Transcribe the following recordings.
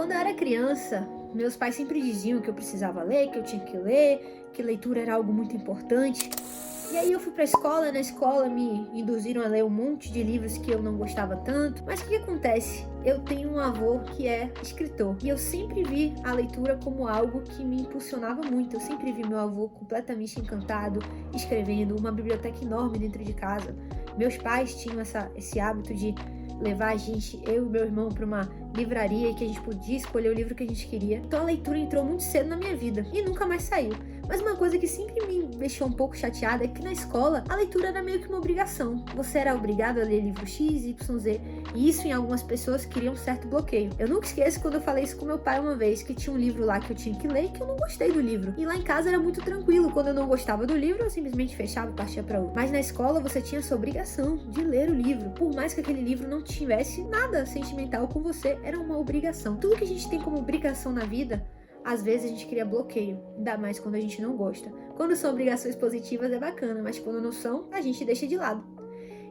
Quando eu era criança, meus pais sempre diziam que eu precisava ler, que eu tinha que ler, que leitura era algo muito importante. E aí eu fui pra escola, na escola me induziram a ler um monte de livros que eu não gostava tanto. Mas o que acontece? Eu tenho um avô que é escritor e eu sempre vi a leitura como algo que me impulsionava muito. Eu sempre vi meu avô completamente encantado, escrevendo, uma biblioteca enorme dentro de casa. Meus pais tinham esse hábito de levar a gente, eu e meu irmão, para uma livraria e que a gente podia escolher o livro que a gente queria. Então a leitura entrou muito cedo na minha vida e nunca mais saiu. Mas uma coisa que sempre me deixou um pouco chateada é que na escola a leitura era meio que uma obrigação. Você era obrigado a ler livro X, Y, Z. E isso em algumas pessoas cria um certo bloqueio. Eu nunca esqueço quando eu falei isso com meu pai uma vez, que tinha um livro lá que eu tinha que ler e que eu não gostei do livro. E lá em casa era muito tranquilo. Quando eu não gostava do livro, eu simplesmente fechava e partia para outro. Mas na escola você tinha essa obrigação de ler o livro. Por mais que aquele livro não tivesse nada sentimental com você, era uma obrigação. Tudo que a gente tem como obrigação na vida, às vezes a gente cria bloqueio, ainda mais quando a gente não gosta. Quando são obrigações positivas é bacana, mas quando não são, a gente deixa de lado.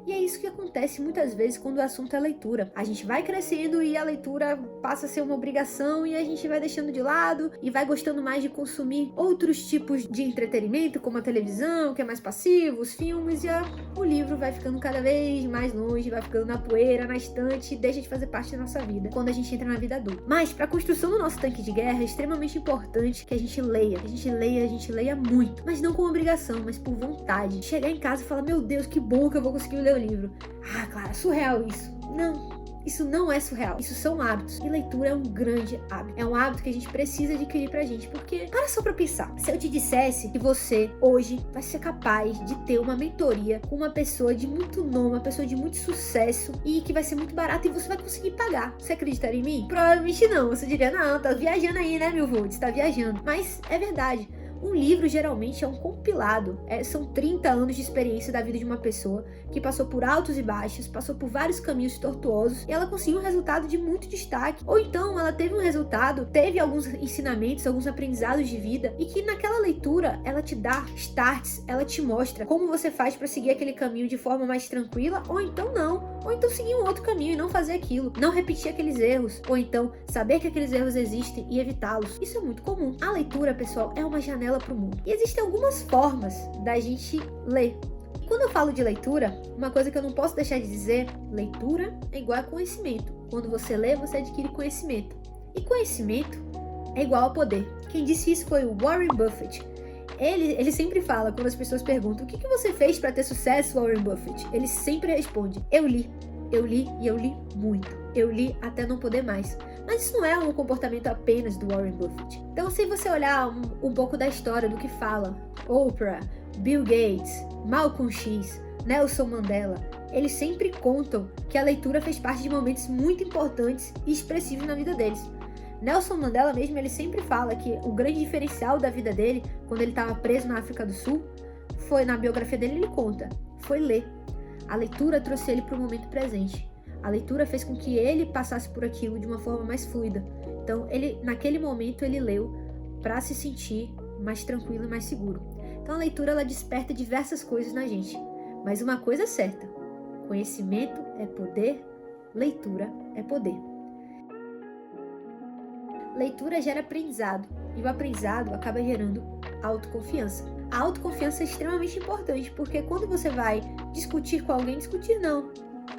E é isso que acontece muitas vezes quando o assunto é leitura. A gente vai crescendo e a leitura passa a ser uma obrigação e a gente vai deixando de lado e vai gostando mais de consumir outros tipos de entretenimento, como a televisão, que é mais passivo, os filmes, e o livro vai ficando cada vez mais longe, vai ficando na poeira, na estante, e deixa de fazer parte da nossa vida quando a gente entra na vida adulta. Mas para a construção do nosso tanque de guerra é extremamente importante que a gente leia muito, mas não com obrigação, mas por vontade. Chegar em casa e falar, meu Deus, que bom que eu vou conseguir ler o livro. Ah, claro, é surreal isso. Não, isso não é surreal. Isso são hábitos. E leitura é um grande hábito. É um hábito que a gente precisa adquirir pra gente. Porque, para só pra pensar, se eu te dissesse que você, hoje, vai ser capaz de ter uma mentoria com uma pessoa de muito nome, uma pessoa de muito sucesso e que vai ser muito barato e você vai conseguir pagar. Você acreditaria em mim? Provavelmente não. Você diria, não, tá viajando aí, né, meu vô? Você tá viajando. Mas é verdade. Um livro geralmente é um compilado, são 30 anos de experiência da vida de uma pessoa que passou por altos e baixos, passou por vários caminhos tortuosos e ela conseguiu um resultado de muito destaque. Ou então ela teve um resultado, teve alguns ensinamentos, alguns aprendizados de vida e que naquela leitura ela te dá starts, ela te mostra como você faz para seguir aquele caminho de forma mais tranquila ou então não. Ou então seguir um outro caminho e não fazer aquilo, não repetir aqueles erros, ou então saber que aqueles erros existem e evitá-los. Isso é muito comum. A leitura, pessoal, é uma janela para o mundo. E existem algumas formas da gente ler. E quando eu falo de leitura, uma coisa que eu não posso deixar de dizer, leitura é igual a conhecimento. Quando você lê, você adquire conhecimento. E conhecimento é igual a poder. Quem disse isso foi o Warren Buffett. Ele sempre fala, quando as pessoas perguntam, o que você fez para ter sucesso, Warren Buffett? Ele sempre responde, eu li e eu li muito. Eu li até não poder mais. Mas isso não é um comportamento apenas do Warren Buffett. Então, se você olhar um pouco da história do que fala Oprah, Bill Gates, Malcolm X, Nelson Mandela, eles sempre contam que a leitura fez parte de momentos muito importantes e expressivos na vida deles. Nelson Mandela mesmo, ele sempre fala que o grande diferencial da vida dele, quando ele estava preso na África do Sul, foi, na biografia dele, ele conta, foi ler. A leitura trouxe ele para o momento presente. A leitura fez com que ele passasse por aquilo de uma forma mais fluida. Então, naquele momento, ele leu para se sentir mais tranquilo e mais seguro. Então, a leitura, ela desperta diversas coisas na gente. Mas uma coisa é certa, conhecimento é poder, leitura é poder. Leitura gera aprendizado, e o aprendizado acaba gerando autoconfiança. A autoconfiança é extremamente importante, porque quando você vai discutir com alguém, discutir não,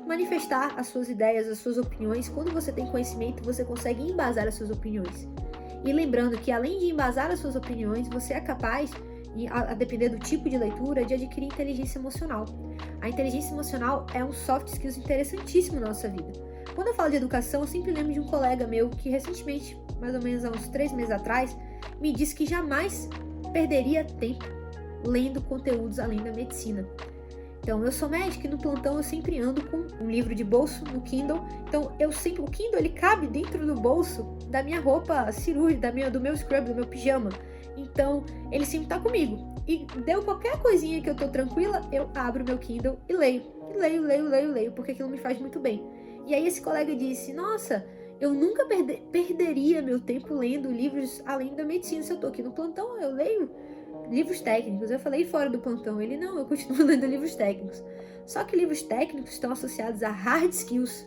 manifestar as suas ideias, as suas opiniões, quando você tem conhecimento, você consegue embasar as suas opiniões. E lembrando que além de embasar as suas opiniões, você é capaz, a depender do tipo de leitura, de adquirir inteligência emocional. A inteligência emocional é um soft skills interessantíssimo na nossa vida. Quando eu falo de educação, eu sempre lembro de um colega meu que recentemente, mais ou menos há uns 3 meses atrás, me disse que jamais perderia tempo lendo conteúdos além da medicina. Então, eu sou médica e no plantão eu sempre ando com um livro de bolso no Kindle. Então, o Kindle ele cabe dentro do bolso da minha roupa cirúrgica, do meu scrub, do meu pijama. Então, ele sempre tá comigo. E deu qualquer coisinha que eu tô tranquila, eu abro meu Kindle e leio. E leio, porque aquilo me faz muito bem. E aí esse colega disse, nossa, eu nunca perderia meu tempo lendo livros além da medicina. Se eu tô aqui no plantão, eu leio livros técnicos. Eu falei fora do plantão. Ele, não, eu continuo lendo livros técnicos. Só que livros técnicos estão associados a hard skills.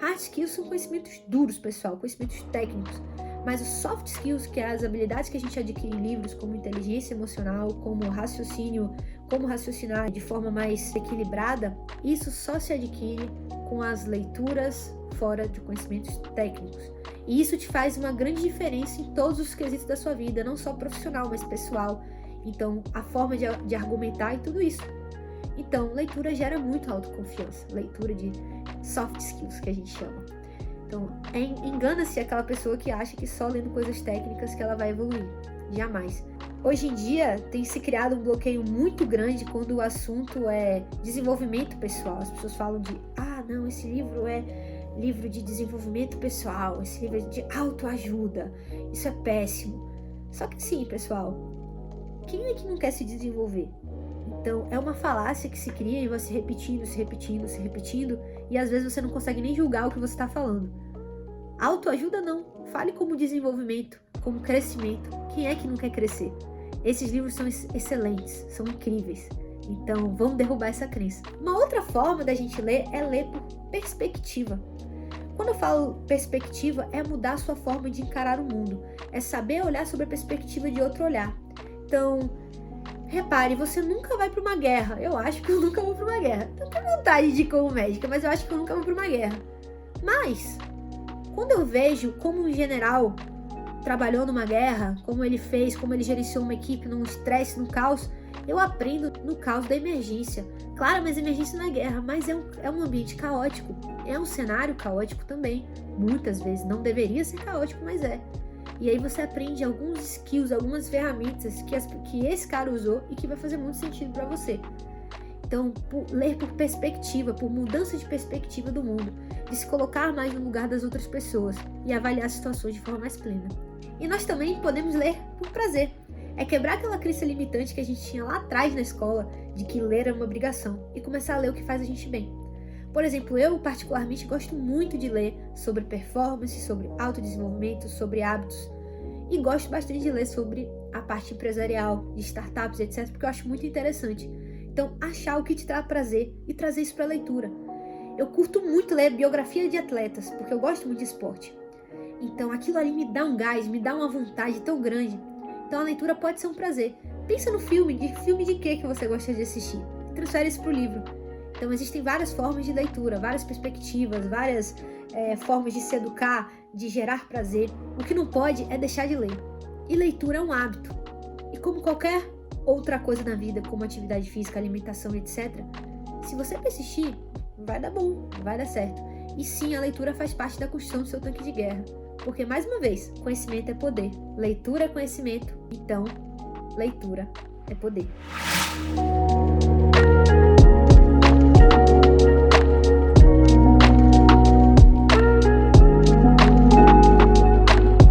Hard skills são conhecimentos duros, pessoal, conhecimentos técnicos. Mas os soft skills, que é as habilidades que a gente adquire em livros, como inteligência emocional, como raciocínio, como raciocinar de forma mais equilibrada, isso só se adquire com as leituras fora de conhecimentos técnicos. E isso te faz uma grande diferença em todos os quesitos da sua vida, não só profissional, mas pessoal. Então, a forma de argumentar e tudo isso. Então, leitura gera muito autoconfiança, leitura de soft skills, que a gente chama. Então, engana-se aquela pessoa que acha que só lendo coisas técnicas que ela vai evoluir. Jamais. Hoje em dia, tem se criado um bloqueio muito grande quando o assunto é desenvolvimento pessoal. As pessoas falam de, não, esse livro é livro de desenvolvimento pessoal, esse livro é de autoajuda, isso é péssimo. Só que sim, pessoal, quem é que não quer se desenvolver? Então, é uma falácia que se cria e vai se repetindo, e às vezes você não consegue nem julgar o que você está falando. Autoajuda não, fale como desenvolvimento, como crescimento. Quem é que não quer crescer? Esses livros são excelentes, são incríveis. Então, vamos derrubar essa crença. Uma outra forma da gente ler é ler por perspectiva. Quando eu falo perspectiva, é mudar a sua forma de encarar o mundo. É saber olhar sobre a perspectiva de outro olhar. Então, repare, você nunca vai para uma guerra. Eu acho que eu nunca vou para uma guerra. Eu tenho vontade de ir como médica, mas eu acho que eu nunca vou para uma guerra. Mas, quando eu vejo como um general trabalhou numa guerra, como ele fez, como ele gerenciou uma equipe num estresse, num caos, eu aprendo no caos da emergência. Claro, mas emergência não é guerra, mas é um ambiente caótico. É um cenário caótico também. Muitas vezes não deveria ser caótico, mas é. E aí você aprende alguns skills, algumas ferramentas que esse cara usou e que vai fazer muito sentido para você. Então, ler por perspectiva, por mudança de perspectiva do mundo, de se colocar mais no lugar das outras pessoas e avaliar situações de forma mais plena. E nós também podemos ler por prazer. É quebrar aquela crença limitante que a gente tinha lá atrás na escola, de que ler é uma obrigação, e começar a ler o que faz a gente bem. Por exemplo, eu particularmente gosto muito de ler sobre performance, sobre autodesenvolvimento, sobre hábitos, e gosto bastante de ler sobre a parte empresarial, de startups, etc., porque eu acho muito interessante. Então, achar o que te traz prazer e trazer isso para a leitura. Eu curto muito ler biografia de atletas, porque eu gosto muito de esporte. Então, aquilo ali me dá um gás, me dá uma vontade tão grande. Então, a leitura pode ser um prazer. Pensa no filme de que você gosta de assistir. Transfere isso para o livro. Então, existem várias formas de leitura, várias perspectivas, várias formas de se educar, de gerar prazer. O que não pode é deixar de ler. E leitura é um hábito. E como qualquer outra coisa na vida, como atividade física, alimentação, etc., se você persistir, vai dar bom, vai dar certo. E sim, a leitura faz parte da construção do seu tanque de guerra. Porque, mais uma vez, conhecimento é poder. Leitura é conhecimento. Então, leitura é poder.